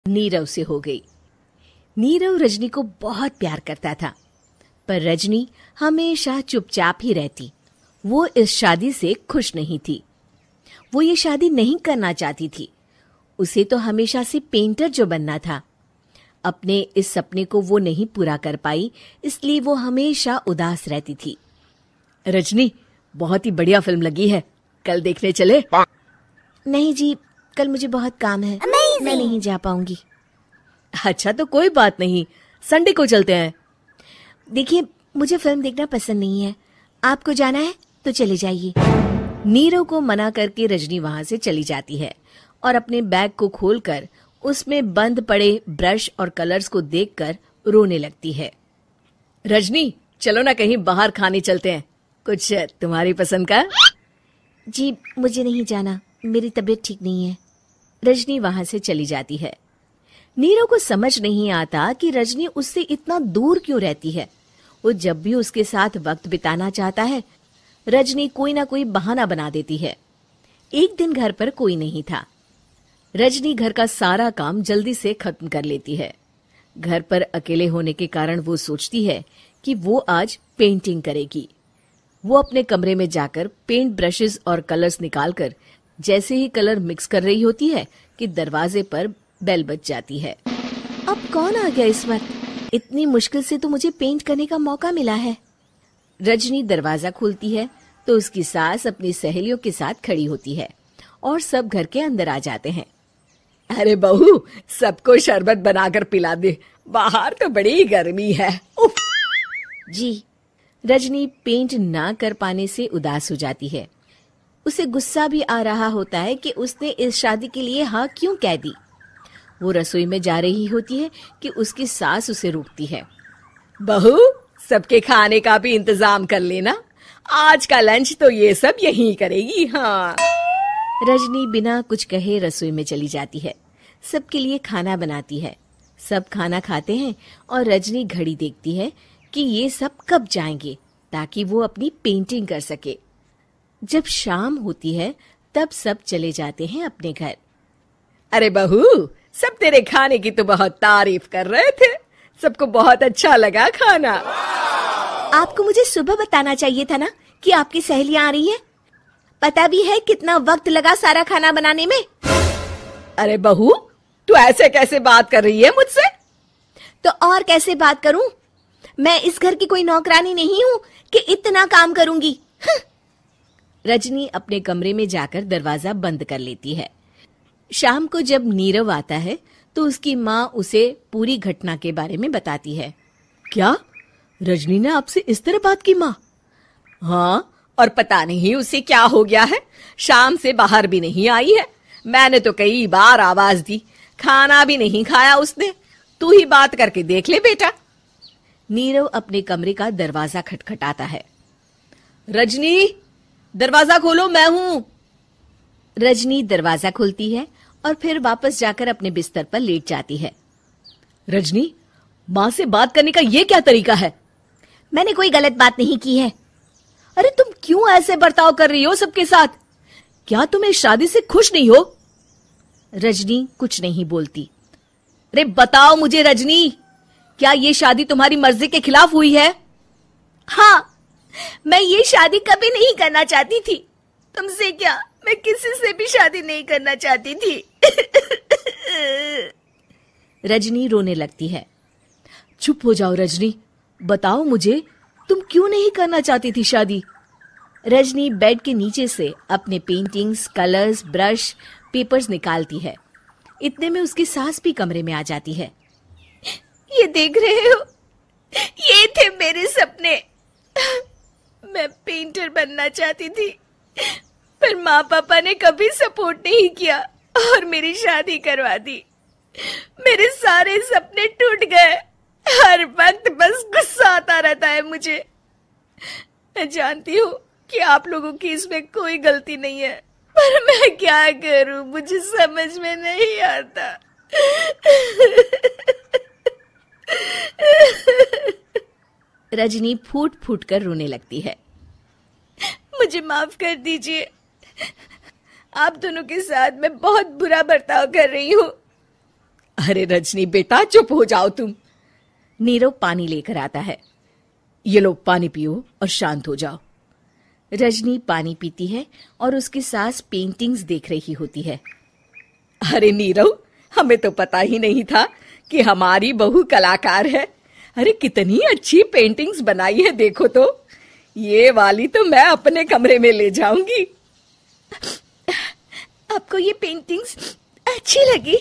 नीरव से हो गई। नीरव रजनी को बहुत प्यार करता था, पर रजनी हमेशा चुपचाप ही रहती। वो इस शादी से खुश नहीं थी। वो ये शादी नहीं करना चाहती थी। उसे तो हमेशा से पेंटर जो बनना था। अपने इस सपने को वो नहीं पूरा कर पाई, इसलिए वो हमेशा उदास रहती थी। रजनी, बहुत ही बढ़िया फिल्म लगी है, कल देखने चले? नहीं जी, कल मुझे बहुत काम है, मैं नहीं जा पाऊंगी। अच्छा तो कोई बात नहीं, संडे को चलते हैं। देखिए, मुझे फिल्म देखना पसंद नहीं है, आपको जाना है तो चले जाइए। नीरव को मना करके रजनी वहां से चली जाती है और अपने बैग को खोलकर उसमें बंद पड़े ब्रश और कलर्स को देखकर रोने लगती है। रजनी, चलो ना कहीं बाहर खाने चलते हैं, कुछ तुम्हारी पसंद का। जी मुझे नहीं जाना, मेरी तबीयत ठीक नहीं है। रजनी वहां से चली जाती है। नीरव को समझ नहीं आता कि रजनी उससे इतना दूर क्यों रहती है। वो जब भी उसके साथ वक्त बिताना चाहता है, रजनी कोई ना कोई बहाना बना देती है। एक दिन घर पर कोई नहीं था। रजनी घर का सारा काम जल्दी से खत्म कर लेती है। घर पर अकेले होने के कारण वो सोचती है कि वो आज पेंटिंग करेगी। वो अपने कमरे में जाकर पेंट ब्रशेस और कलर्स निकालकर जैसे ही कलर मिक्स कर रही होती है कि दरवाजे पर बेल बज जाती है। अब कौन आ गया इस वक्त? इतनी मुश्किल से तो मुझे पेंट करने का मौका मिला है। रजनी दरवाजा खोलती है तो उसकी सास अपनी सहेलियों के साथ खड़ी होती है और सब घर के अंदर आ जाते हैं। अरे बहू, सबको शरबत बनाकर पिला दे, बाहर तो बड़ी गर्मी है। उफ। जी। रजनी पेंट ना कर पाने से उदास हो जाती है। उसे गुस्सा भी आ रहा होता है कि उसने इस शादी के लिए हाँ क्यों कह दी। वो रसोई में जा रही होती है कि उसकी सास उसे रोकती है। बहू, सबके खाने का भी इंतजाम कर लेना, आज का लंच तो ये सब यहीं करेगी। हाँ। रजनी बिना कुछ कहे रसोई में चली जाती है। सबके लिए खाना बनाती है। सब खाना खाते हैं और रजनी घड़ी देखती है कि ये सब कब जाएंगे ताकि वो अपनी पेंटिंग कर सके। जब शाम होती है तब सब चले जाते हैं अपने घर। अरे बहू, सब तेरे खाने की तो बहुत तारीफ कर रहे थे, सबको बहुत अच्छा लगा खाना। आपको मुझे सुबह बताना चाहिए था ना कि आपकी सहेलियां आ रही है। पता भी है कितना वक्त लगा सारा खाना बनाने में। अरे बहू, तू ऐसे कैसे बात कर रही है मुझसे? तो और कैसे बात करूं? मैं इस घर की कोई नौकरानी नहीं हूं कि इतना काम करूंगी। रजनी अपने कमरे में जाकर दरवाजा बंद कर लेती है। शाम को जब नीरव आता है तो उसकी माँ उसे पूरी घटना के बारे में बताती है। क्या रजनी ने आपसे इस तरह बात की माँ? हाँ, और पता नहीं उसे क्या हो गया है, शाम से बाहर भी नहीं आई है। मैंने तो कई बार आवाज दी, खाना भी नहीं खाया उसने। तू ही बात करके देख ले बेटा। नीरव अपने कमरे का दरवाजा खटखटाता है। रजनी, दरवाजा खोलो, मैं हूं। रजनी दरवाजा खोलती है और फिर वापस जाकर अपने बिस्तर पर लेट जाती है। रजनी, माँ से बात करने का ये क्या तरीका है? मैंने कोई गलत बात नहीं की है। अरे तुम क्यों ऐसे बर्ताव कर रही हो सबके साथ? क्या तुम इस शादी से खुश नहीं हो? रजनी कुछ नहीं बोलती। अरे बताओ मुझे रजनी, क्या ये शादी तुम्हारी मर्जी के खिलाफ हुई है? हाँ, मैं ये शादी कभी नहीं करना चाहती थी। तुमसे क्या, मैं किसी से भी शादी नहीं करना चाहती थी। रजनी रोने लगती है। चुप हो जाओ रजनी, बताओ मुझे, तुम क्यों नहीं करना चाहती थी शादी? रजनी बेड के नीचे से अपने पेंटिंग्स, कलर्स, ब्रश, पेपर्स निकालती है। इतने में उसकी सास भी कमरे में आ जाती है। ये देख रहे हो, ये थे मेरे सपने। मैं पेंटर बनना चाहती थी, पर माँ पापा ने कभी सपोर्ट नहीं किया और मेरी शादी करवा दी। मेरे सारे सपने टूट गए। हर वक्त बस गुस्सा आता रहता है मुझे। मैं जानती हूँ कि आप लोगों की इसमें कोई गलती नहीं है, पर मैं क्या करूँ, मुझे समझ में नहीं आता। रजनी फूट फूट कर रोने लगती है। मुझे माफ कर दीजिए, आप दोनों के साथ मैं बहुत बुरा बर्ताव कर रही हूँ। अरे रजनी बेटा, चुप हो जाओ तुम। नीरव पानी लेकर आता है। ये लो पानी पियो और शांत हो जाओ। रजनी पानी पीती है और उसकी सास पेंटिंग्स देख रही होती है। अरे नीरव, हमें तो पता ही नहीं था कि हमारी बहू कलाकार है। अरे कितनी अच्छी पेंटिंग्स बनाई है, देखो तो। ये वाली तो मैं अपने कमरे में ले जाऊंगी। आपको ये पेंटिंग्स अच्छी लगी?